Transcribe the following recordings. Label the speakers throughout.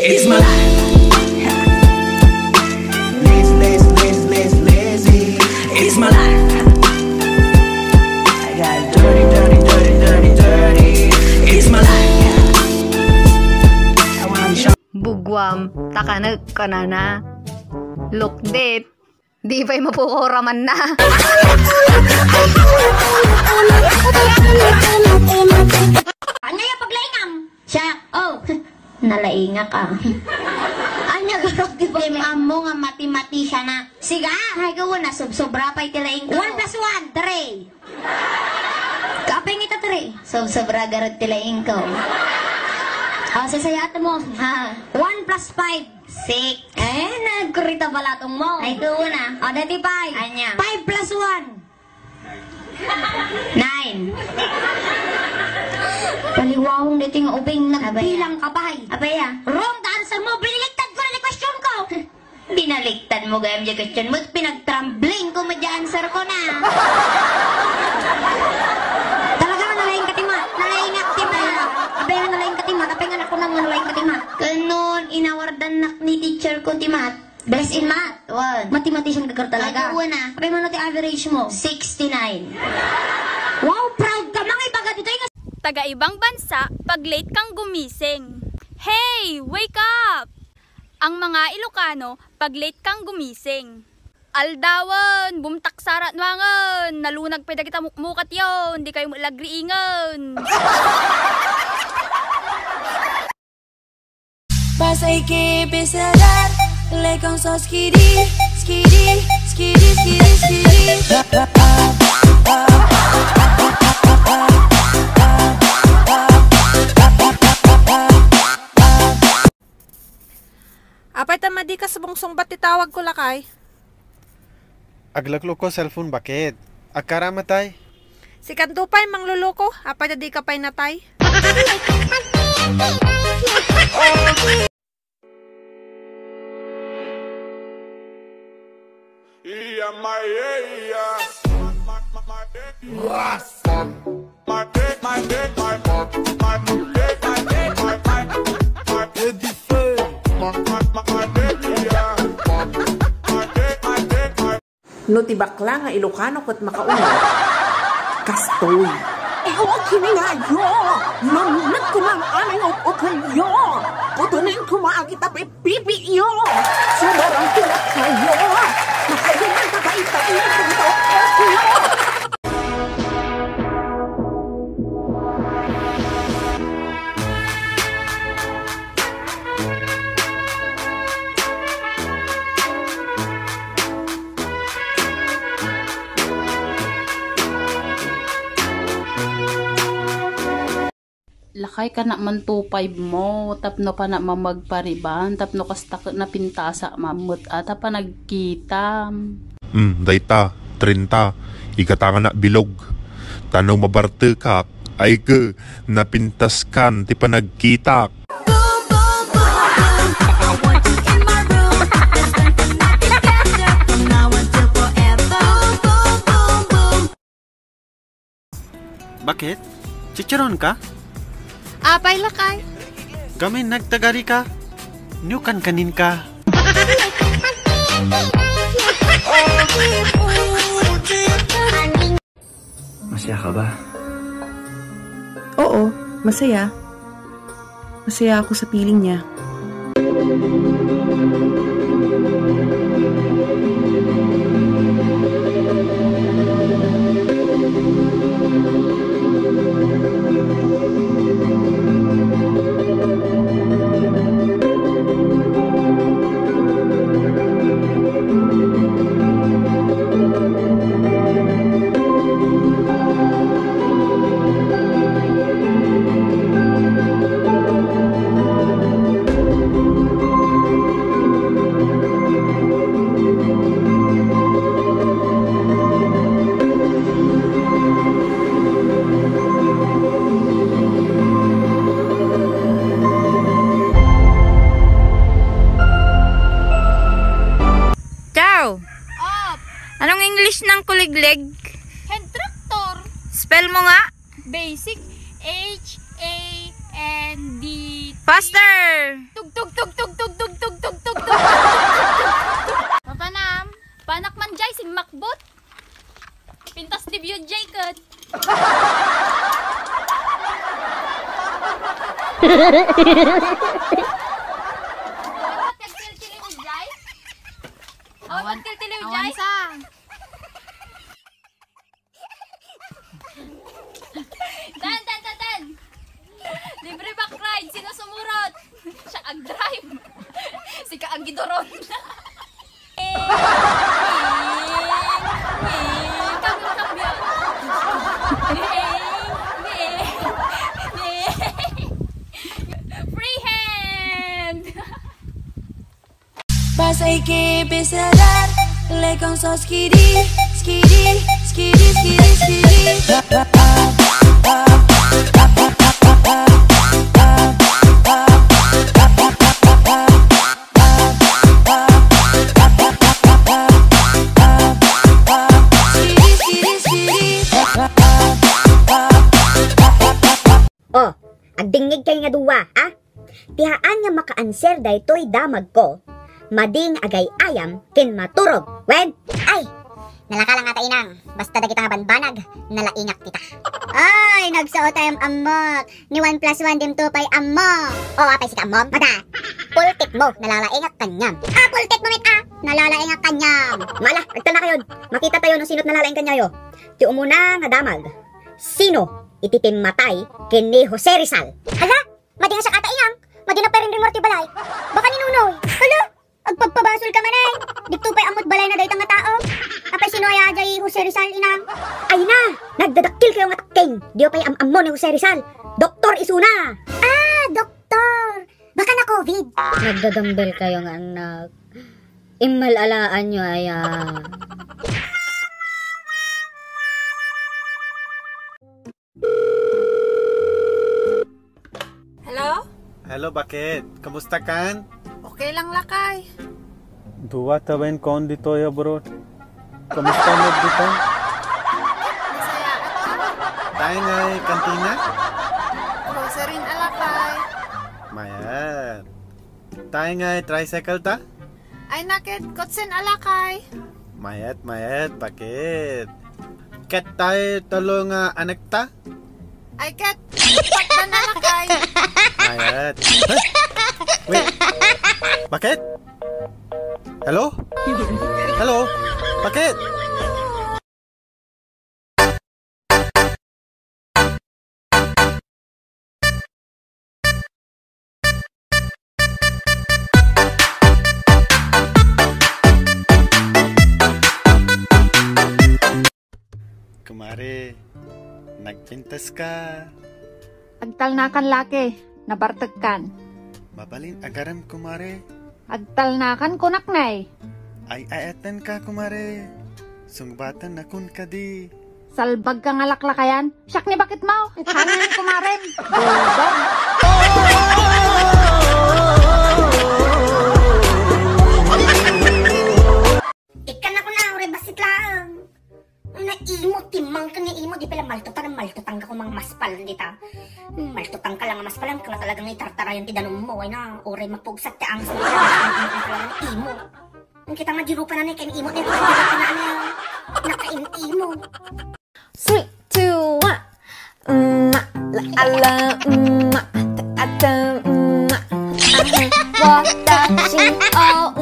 Speaker 1: It's my life. Lazy. It's my life. I got dirty. It's my life.
Speaker 2: Bugwam, takanag ka na. Look det. Di ba'y mapukuraman na.
Speaker 3: Anya yung paglaingam? Siya, oh, nalainga ka. Anya garok di ba? Amo nga mati-mati na. Siga, ay gawa na, sobra pa'y tilaing ko. 1 plus 1, 3. Kapay ngita 3. Sobra garot tilaing ko. Oh, sasayata mo. Ha? 1 plus 5. 6. Nagkurita balatong mo. Ay, gawa na. O, dati 5. Anya? 5 plus 1. 9. Paliwawang dito yung ubing nagbilang kabay. Abaya. Wrong answer mo. Biniligtad ko na yung question ko. Binaligtad mo gayam yung question mo. Pinagtrambling ko mo yung answer ko na. Talaga nga nalaing katimat. Nalaing katimat. Abaya nga nalaing katimat. Abaya nga ako nang nalaing katimat. Ganun, inawardan na ni teacher ko timat. Best in math. 1. Mathematician ka talaga. Ay, na. Abaya mo natin average mo. 69. Wow, proud ka. Mga ibaga dito yung
Speaker 4: taga-ibang bansa pag late kang gumising. Hey, wake up! Ang mga Ilocano pag late kang gumising. Aldawan, bumtaksarat wangan, nalunag pwede kita mukat yon, di kayo mulagriingan.
Speaker 5: Pasay ke besadar, lekong so skidi.
Speaker 6: Apay tamadi ka sa bungsong ba't titawag ko lakay?
Speaker 7: Aglaklo ko cellphone bakit? Akara matay?
Speaker 6: Si Kandupay mangluluko, apay tadi ka pay natay?
Speaker 8: No ti bakla nga Ilocano kat makauna. Kastoy. Huwag kiningayo! Namunag ko mang aming ukayo! Putunin ko maagita pipiyo! Sobrang kinakayo! Makayaman tabay-tabay na ito!
Speaker 9: Lakay ka na man 2.5 mo, tapno pa na mamagpariban, tapno kasta na pintasa mamut, ata pa nagkita.
Speaker 10: Dayta, 30, ikatanga na bilog. Tanaw mabarte ka, ay ke, napintas kan, ti pa nagkita.
Speaker 11: Bakit? Chicharon ka?
Speaker 6: Apay lakay.
Speaker 11: Gamin nagtagari ka. Nyukan kanin ka.
Speaker 12: Masaya ka ba?
Speaker 8: Oo, masaya. Masaya ako sa piling niya.
Speaker 4: Anong English ng kuliglig?
Speaker 6: Hand tractor.
Speaker 4: Spell mo nga.
Speaker 6: Basic. H-A-N-D.
Speaker 4: Faster!
Speaker 6: Tug tug tug
Speaker 4: Awan sa. Dan. Libre back ride. Sino sumurot? Siya ag-drive. Si ka ang gidoron. Free hand.
Speaker 5: Pasay ke besadar, lekong so skidi, skidi, skidi, skidi, skidi.
Speaker 3: Oh, agdingig kayo nga duwa, ha? Tihaan nga maka-answer daytoy damag ko. Mading agay ayam kin maturog. Wen, ay! Nalaka lang ata inang. Basta da kita nga banbanag, nalaingak kita. Ay, nagsuot tayong amok. Ni 1 plus 1 dim 2 pay amok. O, apay si ka amok? Mada, pultik mo, nalalaingak kanyam. Pultik mo mit nalalaingak kanyam. Mala, agta na kayo. Makita tayo nung sino't nalalaing kanyayo. Ti umuna nga damag. Sino ititim matay kin ni Jose Rizal? Hala, madi nga siya kata inang. Madi na pa rin rimorti balay. Baka ninunoy. Hala, agpagpabasol ka man ay. Dito pa'y amot balay na daytang nga tao. Apay sino ay ajay Jose Rizal inang. Ay na, nagdadaktil kayo nga takking. Diyo pa'y amamo ni Jose Rizal. Doktor Isuna. Doktor. Baka na COVID. Nagdadambel kayo nga anak. Imalalaan nyo ay
Speaker 6: Hello?
Speaker 7: Hello, bakit? Kamusta kan?
Speaker 6: Okay lang lakay.
Speaker 11: Duwa tawen kon dito ya bro. Kamusta mo dito?
Speaker 6: Masaya ato.
Speaker 7: Tayo ngay kantina?
Speaker 6: Grocery alakay.
Speaker 7: Mayat. Tayo ngay tricycle ta?
Speaker 6: Ay nakit, kotsen alakay.
Speaker 7: Mayat, bakit? Ket tayo talo nga anak ta?
Speaker 6: Ay kat, patdan alakay.
Speaker 7: Mayat. Huh? Wait. Bakit? Hello? Hello? Bakit? Kumare, nagpintas ka.
Speaker 6: Agtal na kan laki, nabartag kan.
Speaker 7: Mabalin agaram kumare.
Speaker 6: Agtal na kan kunak nay.
Speaker 7: Ay ayatan ka kumare. Sungbatan na kun ka di.
Speaker 6: Salbag ka nga laklakayan. Siyak ni bakit mo? Hangin kumaren. Bulldog.
Speaker 3: Ikan ako na, ure basit lang. Naimot, timang ka ni imo. Di pala maltutan ka kumang maspal dita. Maltutan ka lang maspalan ka na talagang itartarayan ti danom mo. Ay na, ure mapugsat ti ang sila. Imo. Ang kita nga girupa na kain imo. Dito ang girupa na ano. Nakain-imo.
Speaker 2: 3, 2, 1. Ala, ata, watashi o,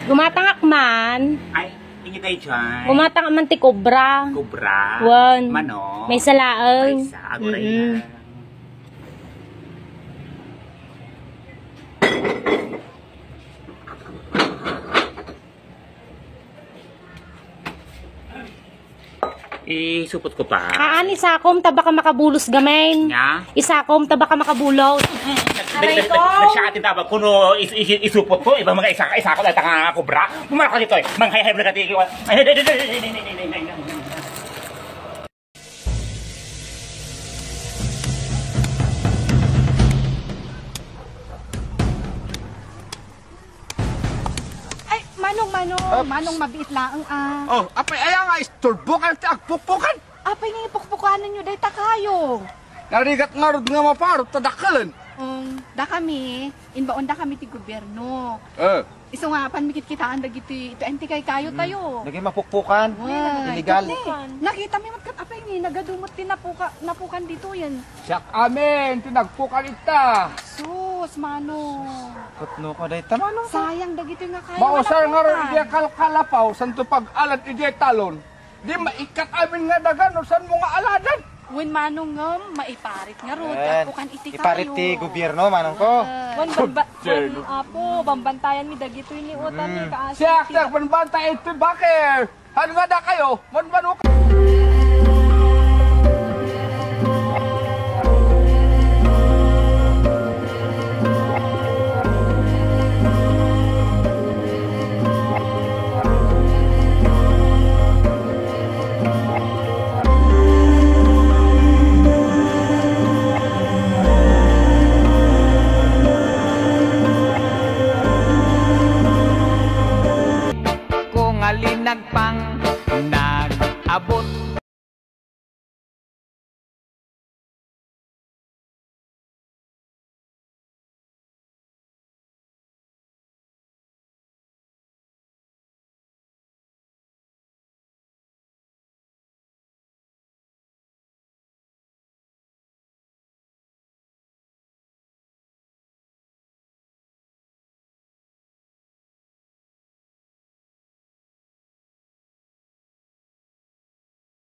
Speaker 13: Gumatangak man.
Speaker 14: Ay, inyo tayo dyan.
Speaker 13: Gumatangak man ti kobra.
Speaker 14: Kubra.
Speaker 13: Wan.
Speaker 14: Manok.
Speaker 13: May salaang.
Speaker 14: May saag rin. Isupot ko pa.
Speaker 13: Kaan isakom taba ka makabulos gamen.
Speaker 14: Nga?
Speaker 13: Isakom taba ka makabulos. Aray ko.
Speaker 14: Nagsyatin tawag kuno isupot ko. Ibang mga isa ko dahil tanga kubra. Bumarap ka dito eh. Mga hihibla ka dito.
Speaker 6: Ay, manong mabiit lang ah.
Speaker 15: Oh, apay aya nga isturbukan ti agpukpukan.
Speaker 6: Apay nga ipukpukanan nyo, dahil kayo.
Speaker 15: Narigat nga rod nga maparot tadakalan.
Speaker 6: Da kami, inbaon da kami ti gobyerno. Iso nga, panmikit kitaan da giti, ito enti kay kayo tayo.
Speaker 7: Lagi mapukpukan. Illegal.
Speaker 6: Nakita mi matkat apay ni, nagadumot ti napukan dito yan.
Speaker 15: Siyak amin, tinagpukan ita.
Speaker 6: Sus, manong.
Speaker 7: Kutno ko day tamanong.
Speaker 6: Sayang da gito nga kayo.
Speaker 15: Mausar nga ron iya kalkalapaw, santo pag-alat iya talon. Di maikat amin nga dagan, saan mo nga aladan?
Speaker 6: Wen manong ngam, maiparit nga ro, apukan iti kayo.
Speaker 7: Iparit ti gobyerno, manong ko.
Speaker 6: Wen apo, bambantayan mi dagito ni utan ni kaasi.
Speaker 15: Siyak, banbanta ito bakir. Ano nga da kayo? Manmanok.